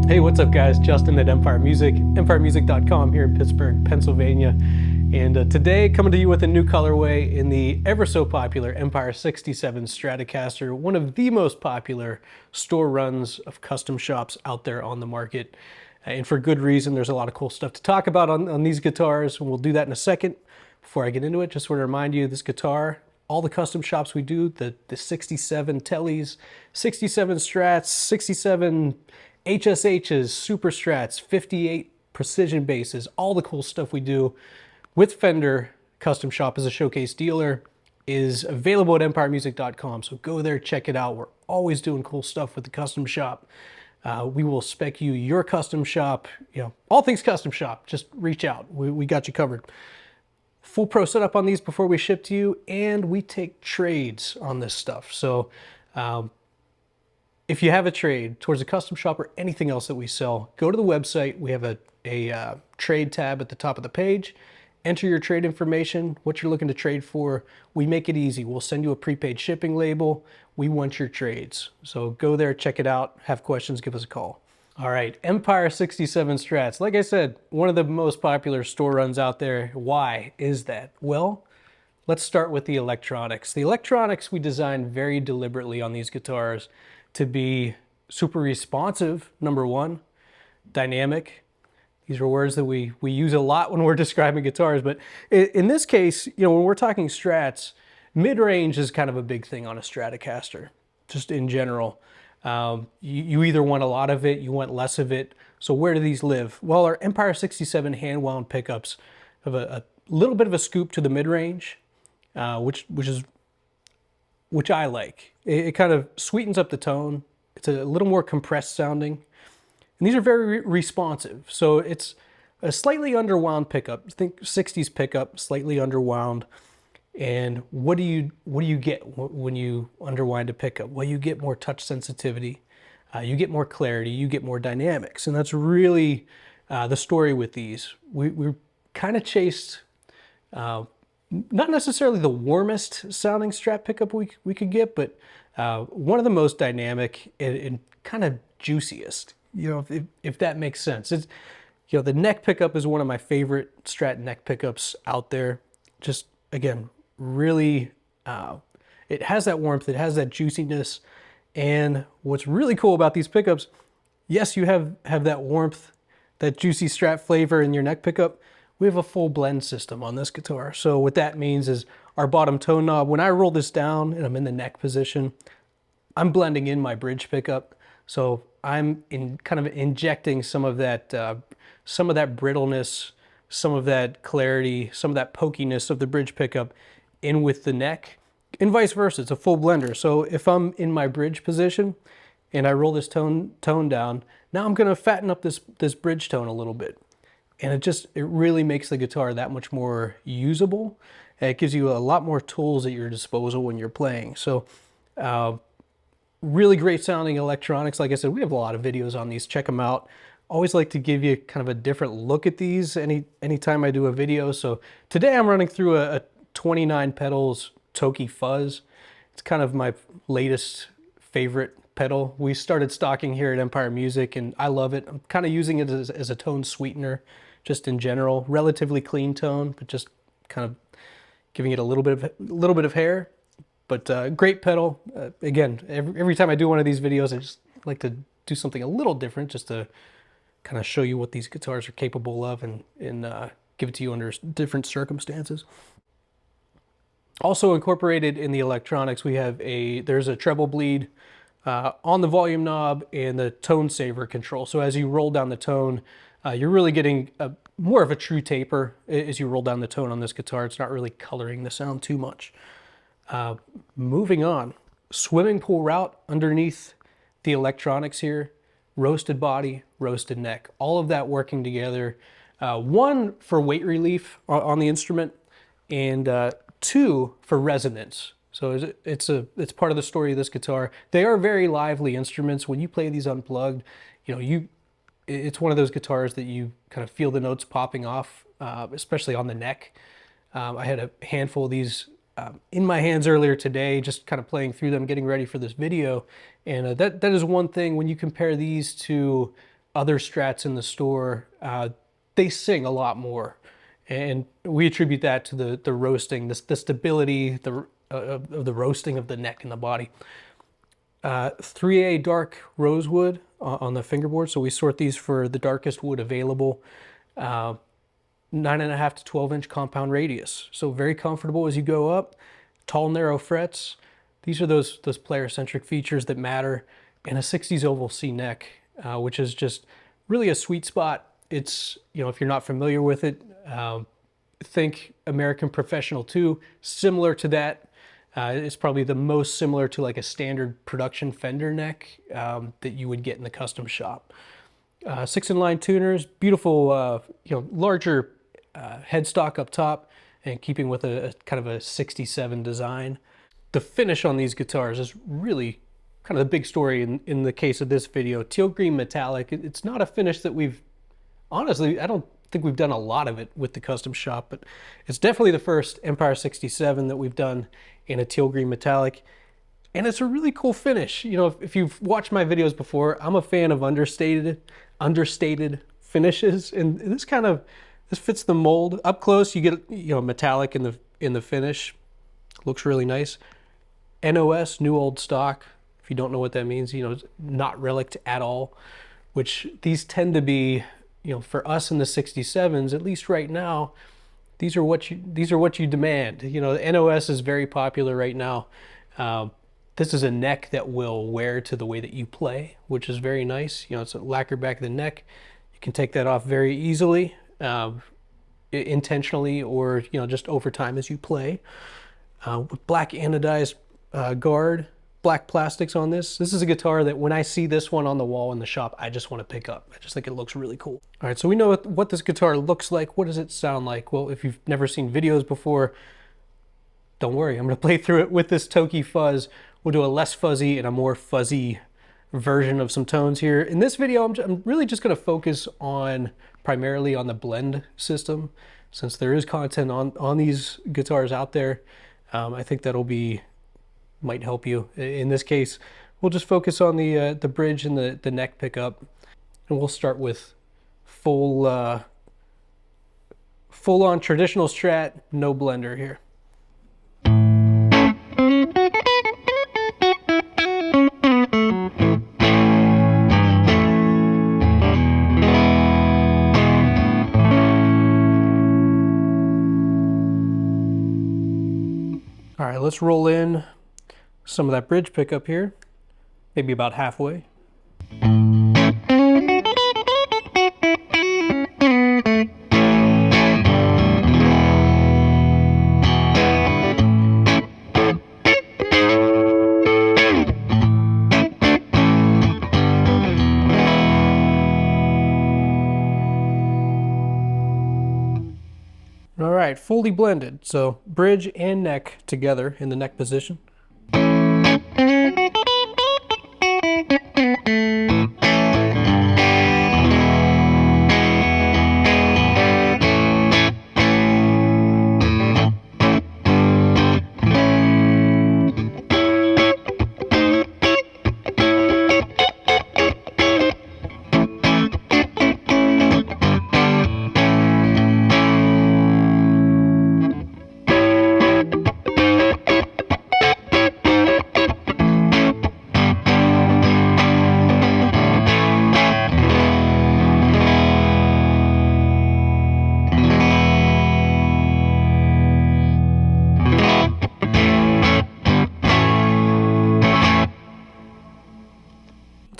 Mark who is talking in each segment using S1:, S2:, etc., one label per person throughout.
S1: Hey, what's up guys? Justin at Empire Music, empiremusic.com here in Pittsburgh, Pennsylvania. And today coming to you with a new colorway in the ever so popular Empire 67 Stratocaster, one of the most popular store runs of custom shops out there on the market. And for good reason. There's a lot of cool stuff to talk about on these guitars, and we'll do that in a second. Before I get into it, just want to remind you, this guitar, all the custom shops we do, the 67 Tellys, 67 Strats, 67 HSHs, Super Strats, 58 Precision Basses, all the cool stuff we do with Fender Custom Shop as a showcase dealer is available at empiremusic.com. So go there, check it out. We're always doing cool stuff with the custom shop. We will spec you your custom shop, all things custom shop. Just reach out. We got you covered. Full pro setup on these before we ship to you, and we take trades on this stuff. So if you have a trade towards a custom shop or anything else that we sell, go to the website. We have a trade tab at the top of the page. Enter your trade information, what you're looking to trade for. We make it easy. We'll send you a prepaid shipping label. We want your trades. So go there, check it out. Have questions, give us a call. All right, Empire 67 Strats. Like I said, one of the most popular store runs out there. Why is that? Well, let's start with the electronics. The electronics we designed very deliberately on these guitars to be super responsive, number one, dynamic. These are words that we use a lot when we're describing guitars, but in this case, when we're talking Strats, mid-range is kind of a big thing on a Stratocaster, just in general. You either want a lot of it, you want less of it. So where do these live? Well, our Empire 67 hand-wound pickups have a little bit of a scoop to the mid-range, which I like. It kind of sweetens up the tone. It's a little more compressed sounding. And these are very responsive. So it's a slightly underwound pickup. Think 60s pickup, slightly underwound. And what do you get when you underwind a pickup? Well, you get more touch sensitivity, you get more clarity, you get more dynamics. And that's really the story with these. We kind of chased not necessarily the warmest sounding Strat pickup we could get, but one of the most dynamic and kind of juiciest. If that makes sense. It's, the neck pickup is one of my favorite Strat neck pickups out there. Just, again, really, it has that warmth, it has that juiciness. And what's really cool about these pickups, yes, you have that warmth, that juicy Strat flavor in your neck pickup. We have a full blend system on this guitar. So what that means is our bottom tone knob, when I roll this down and I'm in the neck position, I'm blending in my bridge pickup. So I'm kind of injecting some of that brittleness, some of that clarity, some of that pokiness of the bridge pickup in with the neck, and vice versa. It's a full blender. So if I'm in my bridge position and I roll this tone down, now I'm going to fatten up this bridge tone a little bit, and it really makes the guitar that much more usable. And it gives you a lot more tools at your disposal when you're playing. So. Really great sounding electronics. Like I said, we have a lot of videos on these. Check them out. Always like to give you kind of a different look at these anytime I do a video. So today I'm running through a 29 pedals Toki Fuzz. It's kind of my latest favorite pedal. We started stocking here at Empire Music, and I love it. I'm kind of using it as a tone sweetener, just in general. Relatively clean tone, but just kind of giving it a little bit of hair. But great pedal. Again, every time I do one of these videos, I just like to do something a little different, just to kind of show you what these guitars are capable of and give it to you under different circumstances. Also incorporated in the electronics, there's a treble bleed on the volume knob and the tone saver control. So as you roll down the tone, you're really getting more of a true taper as you roll down the tone on this guitar. It's not really coloring the sound too much. Moving on, swimming pool route underneath the electronics here, roasted body, roasted neck, all of that working together. One, for weight relief on the instrument, and two, for resonance. So it's part of the story of this guitar. They are very lively instruments. When you play these unplugged, it's one of those guitars that you kind of feel the notes popping off, especially on the neck. I had a handful of these in my hands earlier today, just kind of playing through them, getting ready for this video. And that is one thing when you compare these to other Strats in the store, they sing a lot more. And we attribute that to the roasting, the stability of the roasting of the neck and the body. 3A dark rosewood on the fingerboard. So we sort these for the darkest wood available. 9.5 to 12-inch compound radius. So very comfortable as you go up. Tall, narrow frets. These are those player-centric features that matter. And a 60s oval C neck, which is just really a sweet spot. It's, if you're not familiar with it, think American Professional 2, similar to that. It's probably the most similar to like a standard production Fender neck that you would get in the custom shop. 6-in-line tuners, beautiful, larger headstock up top, and keeping with a kind of a 67 design. The finish on these guitars is really kind of the big story in the case of this video. Teal Green Metallic, it's not a finish that honestly, I don't think we've done a lot of it with the custom shop, but it's definitely the first Empire 67 that we've done in a Teal Green Metallic. And it's a really cool finish. If you've watched my videos before, I'm a fan of understated finishes, and this fits the mold. Up close, you get metallic in the finish. Looks really nice. NOS, new old stock. If you don't know what that means, not relic at all. Which these tend to be, for us in the 67s, at least right now, these are what you demand. The NOS is very popular right now. This is a neck that will wear to the way that you play, which is very nice. It's a lacquer back of the neck. You can take that off very easily, intentionally, or just over time as you play. With black anodized guard, black plastics on this. This is a guitar that when I see this one on the wall in the shop, I just want to pick up. I just think it looks really cool. All right, so we know what this guitar looks like. What does it sound like? Well, if you've never seen videos before, don't worry. I'm going to play through it with this Toki fuzz. We'll do a less fuzzy and a more fuzzy version of some tones here. In this video, I'm really just going to focus primarily on the blend system, since there is content on these guitars out there. I think might help you. In this case, we'll just focus on the bridge and the neck pickup, and we'll start with full on traditional Strat, no blender here. All right, let's roll in some of that bridge pickup here, maybe about halfway. All right, fully blended. So bridge and neck together in the neck position.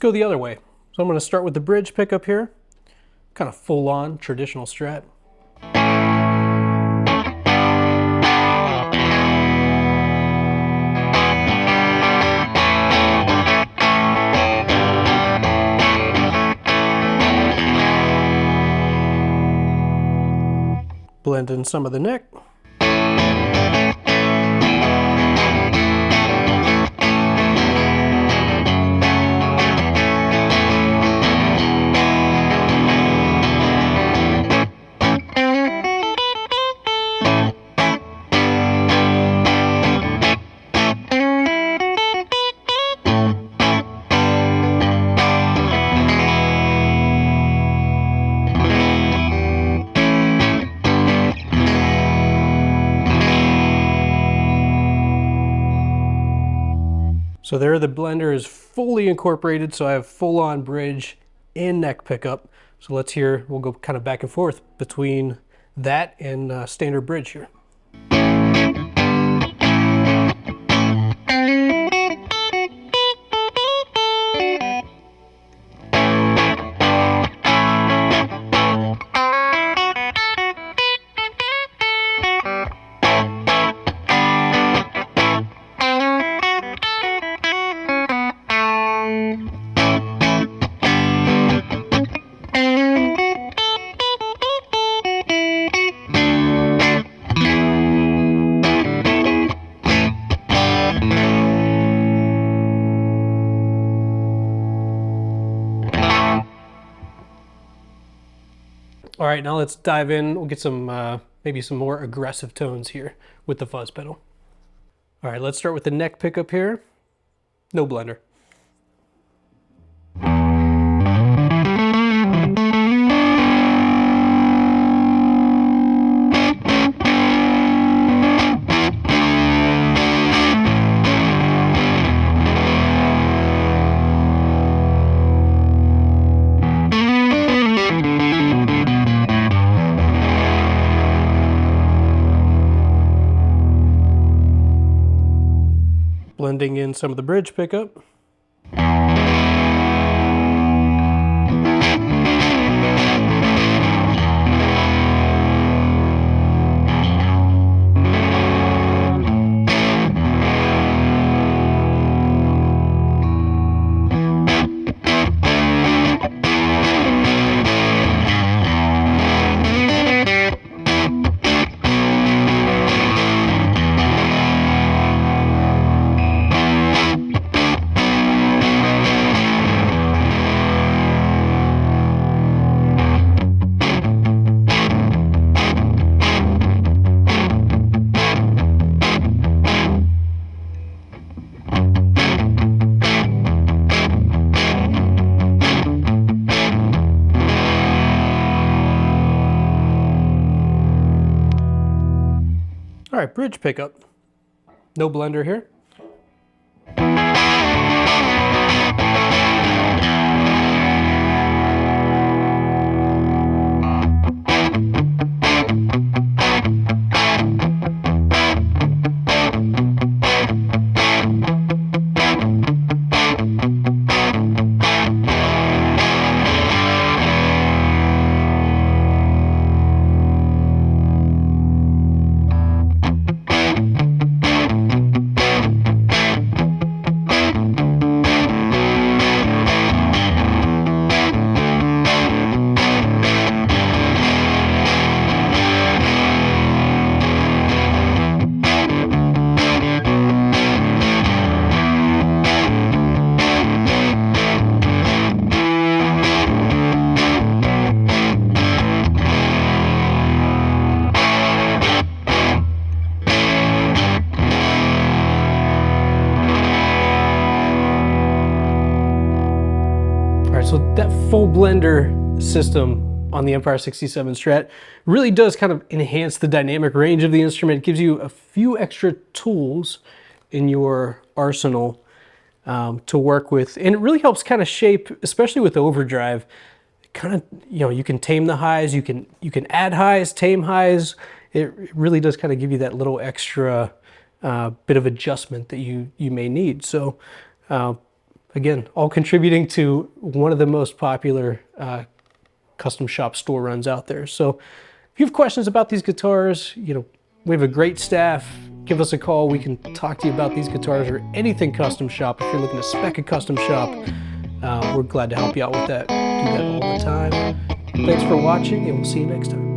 S1: Go the other way. So I'm going to start with the bridge pickup here, kind of full on traditional Strat. Blend in some of the neck. So there the blender is fully incorporated, so I have full-on bridge and neck pickup. So we'll go kind of back and forth between that and standard bridge here. All right, now let's dive in. We'll get some, maybe some more aggressive tones here with the fuzz pedal. All right, let's start with the neck pickup here. No blender. Blending in some of the bridge pickup. All right, bridge pickup. No blender here. So that full blender system on the Empire 67 Strat really does kind of enhance the dynamic range of the instrument. It gives you a few extra tools in your arsenal to work with, and it really helps kind of shape, especially with overdrive, kind of, you know, you can tame the highs, you can add highs, tame highs. It really does kind of give you that little extra bit of adjustment that you may need. So again, all contributing to one of the most popular custom shop store runs out there. So if you have questions about these guitars, you know, we have a great staff. Give us a call. We can talk to you about these guitars or anything custom shop. If you're looking to spec a custom shop, we're glad to help you out with that. Do that all the time. Thanks for watching, and we'll see you next time.